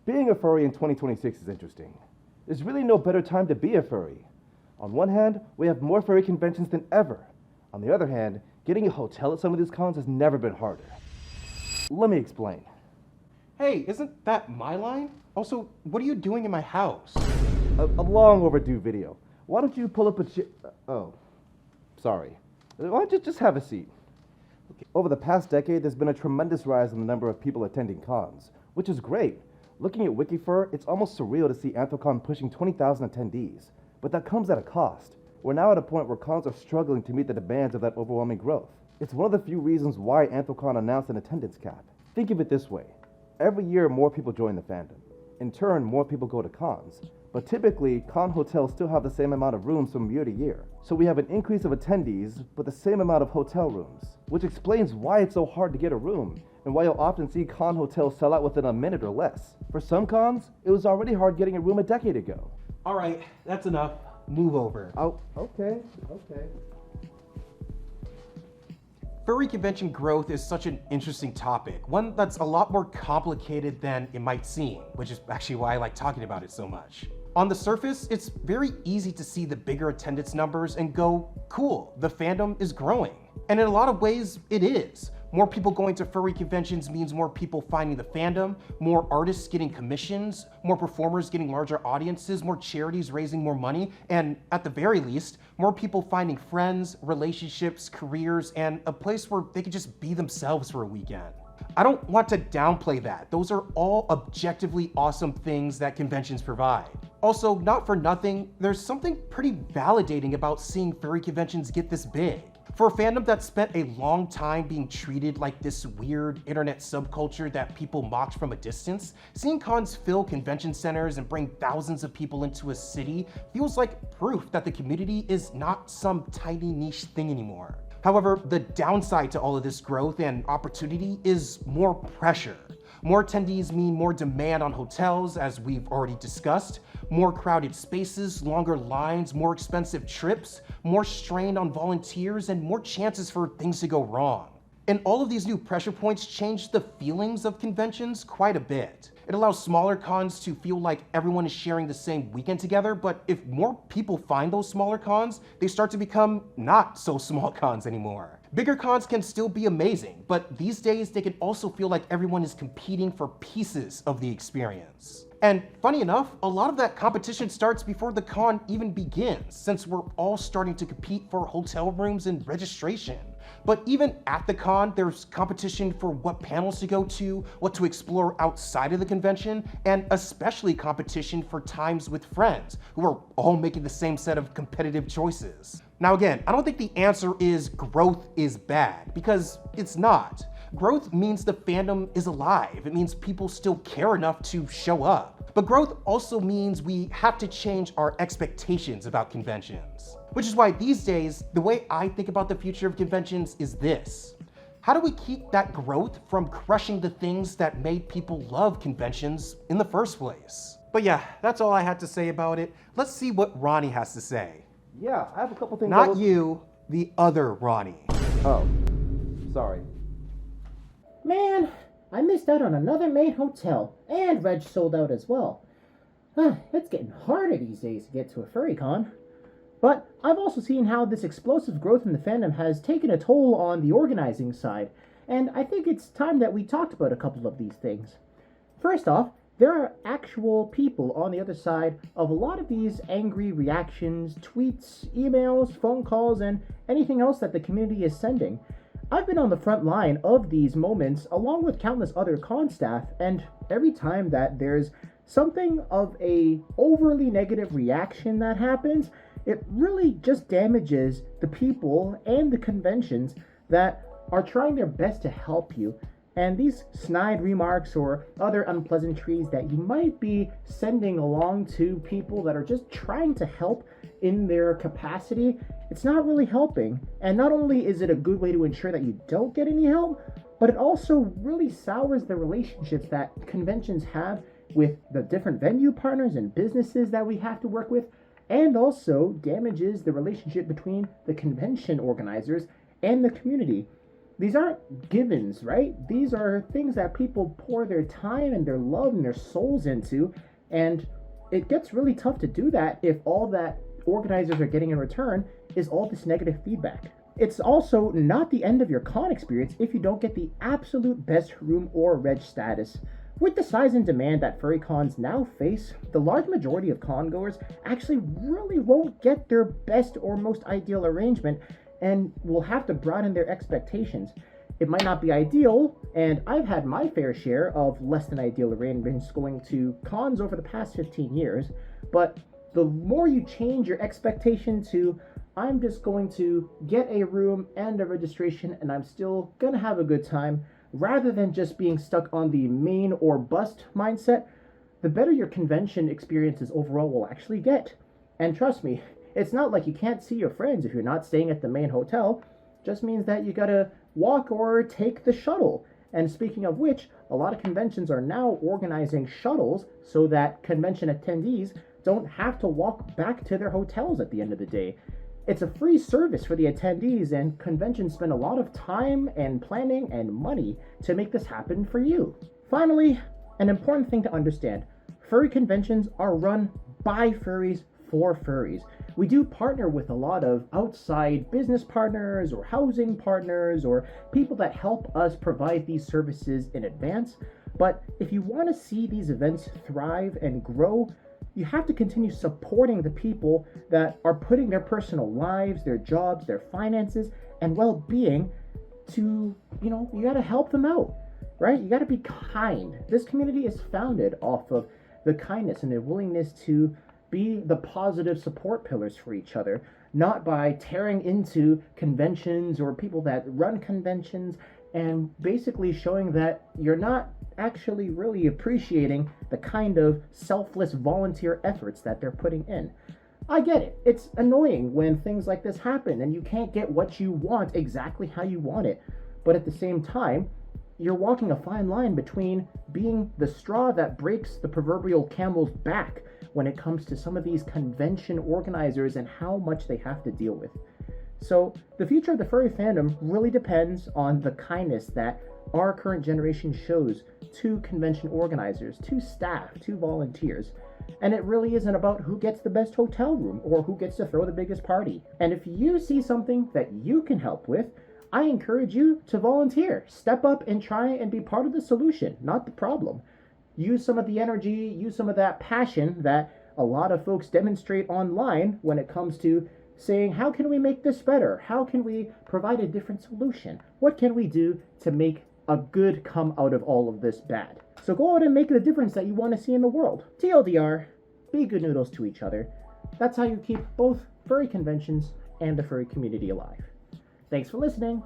Being a furry in 2026 is interesting. There's really no better time to be a furry. On one hand, we have more furry conventions than ever. On the other hand, getting a hotel at some of these cons has never been harder. Let me explain. Hey, isn't that my line? Also, what are you doing in my house? A long overdue video. Why don't you pull up a oh, sorry. Why don't you just have a seat? Okay. Over the past decade, there's been a tremendous rise in the number of people attending cons, which is great. Looking at WikiFur, it's almost surreal to see Anthrocon pushing 20,000 attendees. But that comes at a cost. We're now at a point where cons are struggling to meet the demands of that overwhelming growth. It's one of the few reasons why Anthrocon announced an attendance cap. Think of it this way. Every year, more people join the fandom. In turn, more people go to cons. But typically, con hotels still have the same amount of rooms from year to year. So we have an increase of attendees, but the same amount of hotel rooms. Which explains why it's so hard to get a room, and why you'll often see con hotels sell out within a minute or less. For some cons, it was already hard getting a room a decade ago. Alright, that's enough. Move over. Oh, okay. Furry convention growth is such an interesting topic, one that's a lot more complicated than it might seem, which is actually why I like talking about it so much. On the surface, it's very easy to see the bigger attendance numbers and go, cool, the fandom is growing. And in a lot of ways, it is. More people going to furry conventions means more people finding the fandom, more artists getting commissions, more performers getting larger audiences, more charities raising more money, and at the very least, more people finding friends, relationships, careers, and a place where they can just be themselves for a weekend. I don't want to downplay that. Those are all objectively awesome things that conventions provide. Also, not for nothing, there's something pretty validating about seeing furry conventions get this big. For a fandom that spent a long time being treated like this weird internet subculture that people mocked from a distance, seeing cons fill convention centers and bring thousands of people into a city feels like proof that the community is not some tiny niche thing anymore. However, the downside to all of this growth and opportunity is more pressure. More attendees mean more demand on hotels, as we've already discussed, more crowded spaces, longer lines, more expensive trips, more strain on volunteers, and more chances for things to go wrong. And all of these new pressure points change the feelings of conventions quite a bit. It allows smaller cons to feel like everyone is sharing the same weekend together, but if more people find those smaller cons, they start to become not so small cons anymore. Bigger cons can still be amazing, but these days they can also feel like everyone is competing for pieces of the experience. And funny enough, a lot of that competition starts before the con even begins, since we're all starting to compete for hotel rooms and registration. But even at the con, there's competition for what panels to go to, what to explore outside of the convention, and especially competition for times with friends, who are all making the same set of competitive choices. Now again, I don't think the answer is growth is bad, because it's not. Growth means the fandom is alive. It means people still care enough to show up. But growth also means we have to change our expectations about conventions. Which is why these days, the way I think about the future of conventions is this. How do we keep that growth from crushing the things that made people love conventions in the first place? But yeah, that's all I had to say about it. Let's see what Ronnie has to say. Yeah, I have a couple things. Not you, the other Ronnie. Oh, sorry. Man, I missed out on another main hotel, and Reg sold out as well. It's getting harder these days to get to a furry con. But I've also seen how this explosive growth in the fandom has taken a toll on the organizing side, and I think it's time that we talked about a couple of these things. First off, there are actual people on the other side of a lot of these angry reactions, tweets, emails, phone calls, and anything else that the community is sending. I've been on the front line of these moments along with countless other con staff, and every time that there's something of a overly negative reaction that happens, it really just damages the people and the conventions that are trying their best to help you. And these snide remarks or other unpleasantries that you might be sending along to people that are just trying to help in their capacity, it's not really helping. And not only is it a good way to ensure that you don't get any help, but it also really sours the relationships that conventions have with the different venue partners and businesses that we have to work with, and also damages the relationship between the convention organizers and the community. These aren't givens, right? These are things that people pour their time and their love and their souls into, and it gets really tough to do that if all that organizers are getting in return is all this negative feedback. It's also not the end of your con experience if you don't get the absolute best room or reg status. With the size and demand that furry cons now face, the large majority of con goers actually really won't get their best or most ideal arrangement and will have to broaden their expectations. It might not be ideal, and I've had my fair share of less than ideal arrangements going to cons over the past 15 years, but the more you change your expectation to, I'm just going to get a room and a registration and I'm still gonna have a good time, rather than just being stuck on the main or bust mindset, the better your convention experiences overall will actually get. And trust me, it's not like you can't see your friends if you're not staying at the main hotel. Just means that you gotta walk or take the shuttle. And speaking of which, a lot of conventions are now organizing shuttles so that convention attendees don't have to walk back to their hotels at the end of the day. It's a free service for the attendees, and conventions spend a lot of time and planning and money to make this happen for you. Finally, an important thing to understand, furry conventions are run by furries for furries. We do partner with a lot of outside business partners or housing partners or people that help us provide these services in advance. But if you want to see these events thrive and grow, you have to continue supporting the people that are putting their personal lives, their jobs, their finances, and well-being to, you got to help them out, right? You got to be kind. This community is founded off of the kindness and the willingness to be the positive support pillars for each other, not by tearing into conventions or people that run conventions and basically showing that you're not actually really appreciating the kind of selfless volunteer efforts that they're putting in. I get it. It's annoying when things like this happen and you can't get what you want exactly how you want it. But at the same time, you're walking a fine line between being the straw that breaks the proverbial camel's back when it comes to some of these convention organizers and how much they have to deal with. So the future of the furry fandom really depends on the kindness that our current generation shows to convention organizers, to staff, to volunteers. And it really isn't about who gets the best hotel room or who gets to throw the biggest party. And if you see something that you can help with, I encourage you to volunteer. Step up and try and be part of the solution, not the problem. Use some of the energy, use some of that passion that a lot of folks demonstrate online when it comes to saying, how can we make this better? How can we provide a different solution? What can we do to make a good come out of all of this bad? So go out and make the difference that you want to see in the world. TLDR, be good noodles to each other. That's how you keep both furry conventions and the furry community alive. Thanks for listening.